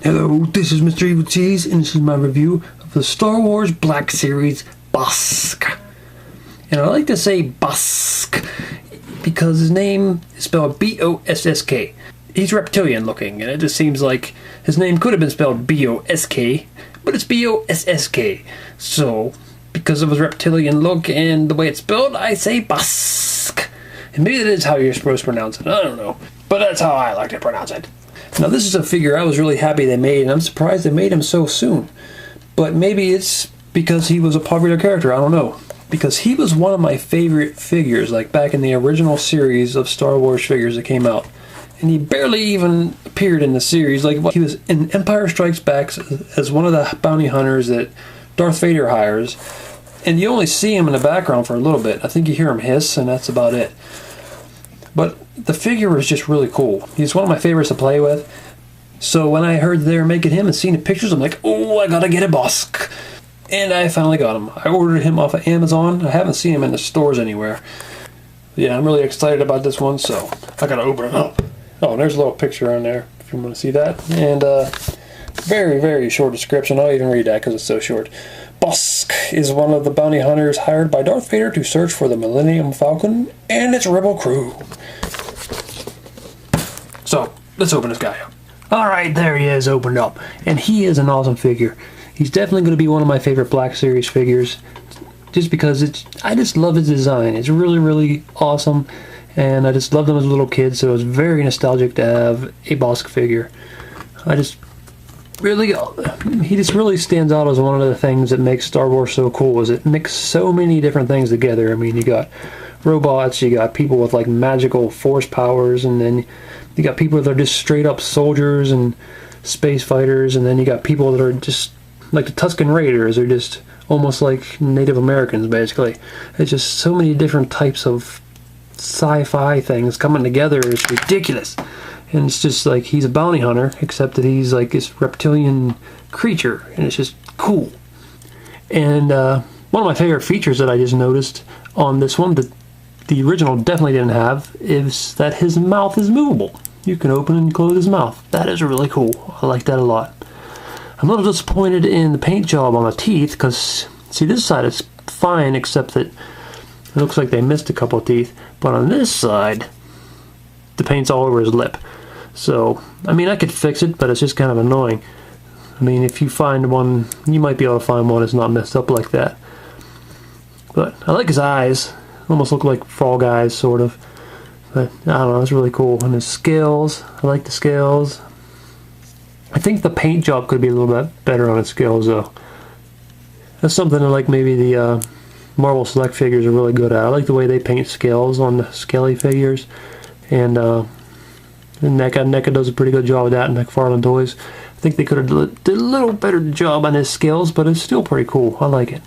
Hello, this is Mr. Evilcheese, and this is my review of the Star Wars Black Series Bossk. And I like to say Bossk because his name is spelled B-O-S-S-K. He's reptilian looking, and it just seems like his name could have been spelled B-O-S-K, but it's B-O-S-S-K. So, because of his reptilian look and the way it's spelled, I say Bossk. And maybe that is how you're supposed to pronounce it, I don't know. But that's how I like to pronounce it. Now this is a figure I was really happy they made, and I'm surprised they made him so soon. But maybe it's because he was a popular character, I don't know. Because he was one of my favorite figures, like back in the original series of Star Wars figures that came out. And he barely even appeared in the series. Like, he was in Empire Strikes Back as one of the bounty hunters that Darth Vader hires. And you only see him in the background for a little bit. I think you hear him hiss, and that's about it. But the figure is just really cool. He's one of my favorites to play with. So when I heard they were making him and seen the pictures, I'm like, oh, I gotta get a Bossk. And I finally got him. I ordered him off of Amazon. I haven't seen him in the stores anywhere. Yeah, I'm really excited about this one, so I gotta open it up. Oh, and there's a little picture on there if you want to see that. And very, very short description. I'll even read that because it's so short. Bossk is one of the bounty hunters hired by Darth Vader to search for the Millennium Falcon and its rebel crew. So, let's open this guy up. Alright, there he is, opened up. And he is an awesome figure. He's definitely going to be one of my favorite Black Series figures. Just because I just love his design. It's really, really awesome. And I just loved him as a little kid, so it was very nostalgic to have a Bossk figure. He just really stands out as one of the things that makes Star Wars so cool, is it mixes so many different things together. I mean, you got robots, you got people with like magical force powers, and then you got people that are just straight up soldiers and space fighters, and then you got people that are just like the Tusken Raiders, are just almost like Native Americans, basically. It's just so many different types of sci-fi things coming together. It's ridiculous. And it's just like he's a bounty hunter, except that he's like this reptilian creature, and it's just cool. And one of my favorite features that I just noticed on this one that the original definitely didn't have is that his mouth is movable. You can open and close his mouth. That is really cool. I like that a lot. I'm a little disappointed in the paint job on the teeth, because see, this side is fine, except that it looks like they missed a couple of teeth. But on this side, the paint's all over his lip. So, I mean, I could fix it, but it's just kind of annoying. I mean, if you find one, you might be able to find one that's not messed up like that. But I like his eyes. Almost look like Fall Guys, sort of. But, I don't know, it's really cool. And his scales, I like the scales. I think the paint job could be a little bit better on his scales, though. That's something that, like, maybe the Marvel Select figures are really good at. I like the way they paint scales on the Skelly figures. And NECA does a pretty good job of that in McFarlane Toys. I think they could have did a little better job on his scales, but it's still pretty cool. I like it.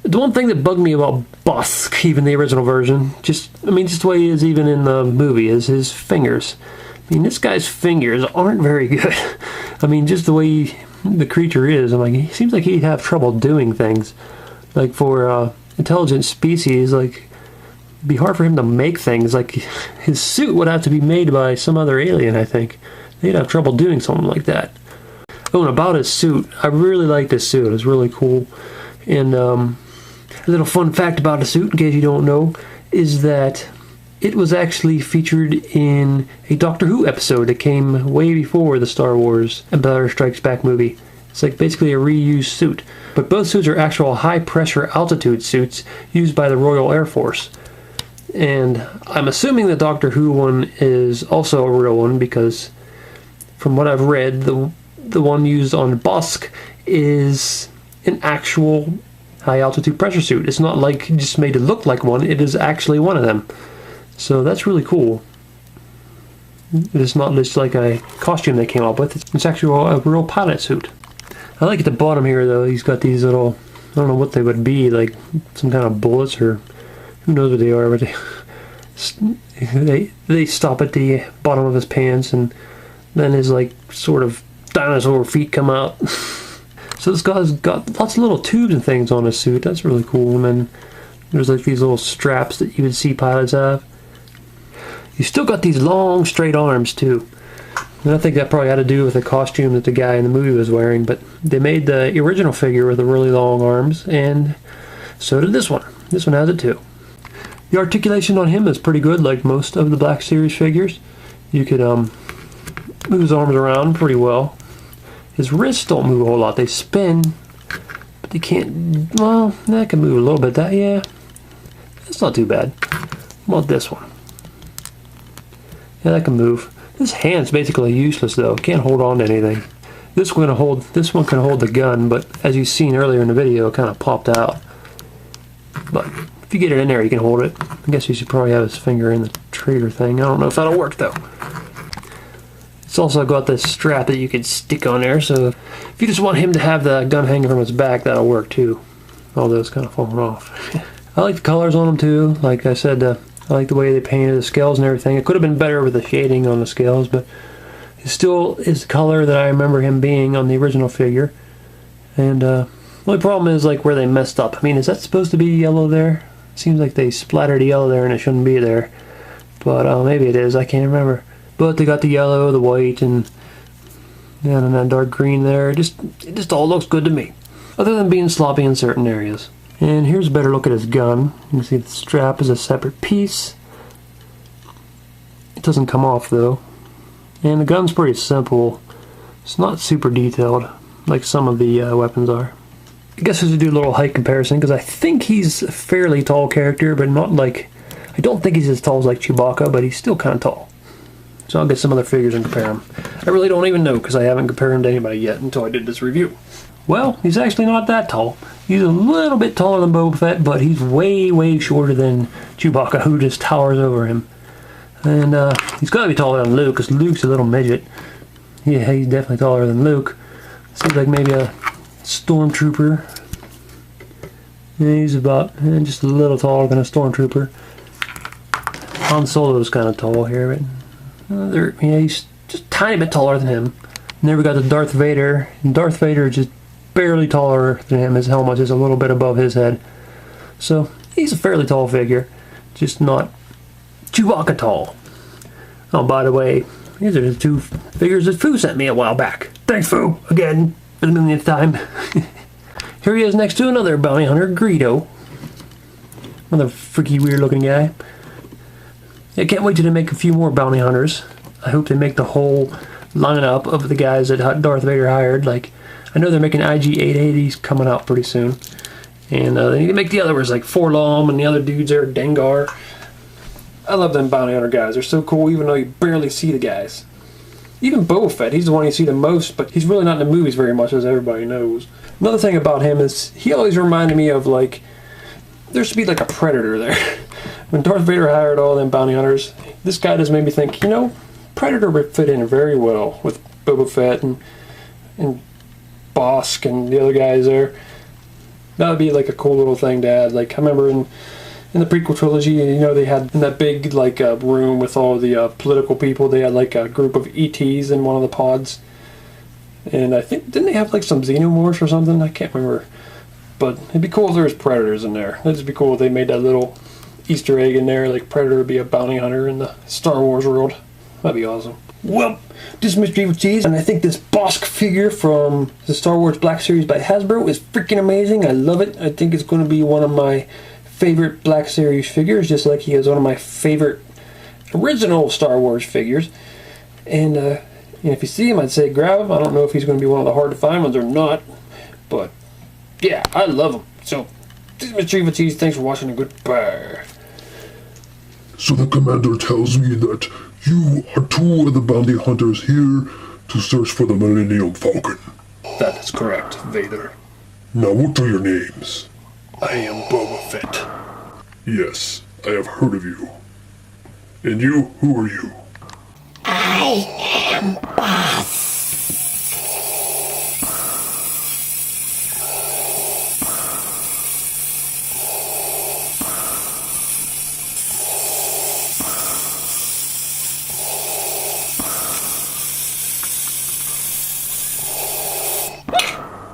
The one thing that bugged me about Bossk, even the original version, just the way he is even in the movie, is his fingers. I mean, this guy's fingers aren't very good. I mean, just the way the creature is, I'm like, he seems like he'd have trouble doing things. Like, for intelligent species, like, it'd be hard for him to make things. Like, his suit would have to be made by some other alien, I think. They'd have trouble doing something like that. Oh, and about his suit, I really like this suit. It's really cool. And a little fun fact about the suit, in case you don't know, is that it was actually featured in a Doctor Who episode that came way before the Star Wars Empire Strikes Back movie. It's like basically a reused suit. But both suits are actual high-pressure altitude suits used by the Royal Air Force. And I'm assuming the Doctor Who one is also a real one, because from what I've read, the one used on Bossk is an actual high-altitude pressure suit. It's not like just made to look like one, it is actually one of them. So that's really cool. It's not just like a costume they came up with, it's actually a real pilot suit. I like at the bottom here, though, he's got these little, I don't know what they would be, like some kind of bullets, or who knows what they are, but they stop at the bottom of his pants, and then his like sort of dinosaur feet come out. So this guy's got lots of little tubes and things on his suit. That's really cool. And then there's like these little straps that you would see pilots have. You still got these long straight arms too, And I think that probably had to do with the costume that the guy in the movie was wearing, but they made the original figure with the really long arms, and so did this one. This one has it too. The articulation on him is pretty good, like most of the Black Series figures. You could move his arms around pretty well. His wrists don't move a whole lot. They spin, but they can't, well, that can move a little bit. That, yeah, that's not too bad. What about this one? Yeah, that can move. This hand's basically useless though. Can't hold on to anything. This one can hold the gun, but as you've seen earlier in the video, it kind of popped out. But if you get it in there, you can hold it. I guess you should probably have his finger in the trigger thing. I don't know if that'll work though. It's also got this strap that you could stick on there, so if you just want him to have the gun hanging from his back, that'll work too. Although it's kind of falling off. I like the colors on them too. Like I said, I like the way they painted the scales and everything. It could have been better with the shading on the scales, but it still is the color that I remember him being on the original figure. And the only problem is like where they messed up. I mean, is that supposed to be yellow there? It seems like they splattered yellow there and it shouldn't be there. But maybe it is, I can't remember. But they got the yellow, the white, and that dark green there. It just all looks good to me. Other than being sloppy in certain areas. And here's a better look at his gun. You can see the strap is a separate piece. It doesn't come off though. And the gun's pretty simple. It's not super detailed like some of the weapons are. I guess we should do a little height comparison because I think he's a fairly tall character, but not like, I don't think he's as tall as like Chewbacca, but he's still kind of tall. So I'll get some other figures and compare them. I really don't even know because I haven't compared him to anybody yet until I did this review. Well, he's actually not that tall. He's a little bit taller than Boba Fett, but he's way, way shorter than Chewbacca, who just towers over him. And he's got to be taller than Luke, because Luke's a little midget. Yeah, he's definitely taller than Luke. Seems like maybe a stormtrooper. Yeah, he's about just a little taller than a stormtrooper. Han Solo's kind of tall here, but he's just a tiny bit taller than him. And then we got the Darth Vader. And Darth Vader is just barely taller than him. His helmet is a little bit above his head. So he's a fairly tall figure, just not Chewbacca tall. Oh, by the way, these are the two figures that Fu sent me a while back. Thanks, Fu, again, for the millionth time. Here he is next to another bounty hunter, Greedo. Another freaky, weird-looking guy. I can't wait till they make a few more bounty hunters. I hope they make the whole lineup of the guys that Darth Vader hired. Like, I know they're making IG-880s coming out pretty soon. And they need to make the other ones like Forlom and the other dudes there, Dengar. I love them bounty hunter guys. They're so cool even though you barely see the guys. Even Boba Fett, he's the one you see the most, but he's really not in the movies very much, as everybody knows. Another thing about him is he always reminded me of, like, there should be like a Predator there. When Darth Vader hired all them bounty hunters, this guy just made me think, you know, Predator would fit in very well with Boba Fett and Bossk and the other guys there. That would be like a cool little thing to add. Like, I remember in the prequel trilogy, you know, they had in that big like room with all the political people, they had like a group of ETs in one of the pods. And I think, didn't they have like some xenomorphs or something? I can't remember. But it'd be cool if there was Predators in there. It'd just be cool if they made that little Easter egg in there, like Predator would be a bounty hunter in the Star Wars world. That'd be awesome. Well, this is Mr. Evilcheese, and I think this Bossk figure from the Star Wars Black Series by Hasbro is freaking amazing. I love it. I think it's going to be one of my favorite Black Series figures, just like he is one of my favorite original Star Wars figures. And if you see him, I'd say grab him. I don't know if he's going to be one of the hard to find ones or not, but yeah, I love him. So, this is Mr. Evilcheese. Thanks for watching, and goodbye. So the commander tells me that you are two of the bounty hunters here to search for the Millennium Falcon. That is correct, Vader. Now what are your names? I am Boba Fett. Yes, I have heard of you. And you, who are you? I am Bossk.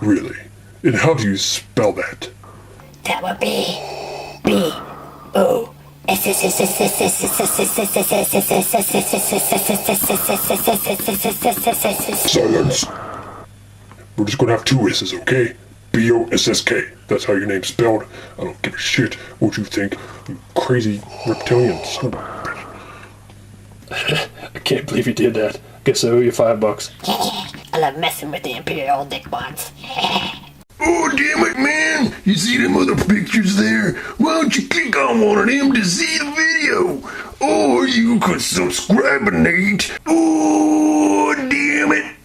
Really? And how do you spell that? That would be B-O-S-S. Silence. We're just gonna have two S's, okay? B-O-S-S-K. That's how your name's spelled. I don't give a shit what you think, you crazy reptilian son of a bitch. I can't believe you did that. Guess I owe you $5. I love messing with the Imperial dickwads. Oh, damn it, man! You see them other pictures there? Why don't you click on one of them to see the video? Or you could subscribe, Nate. Oh, damn it!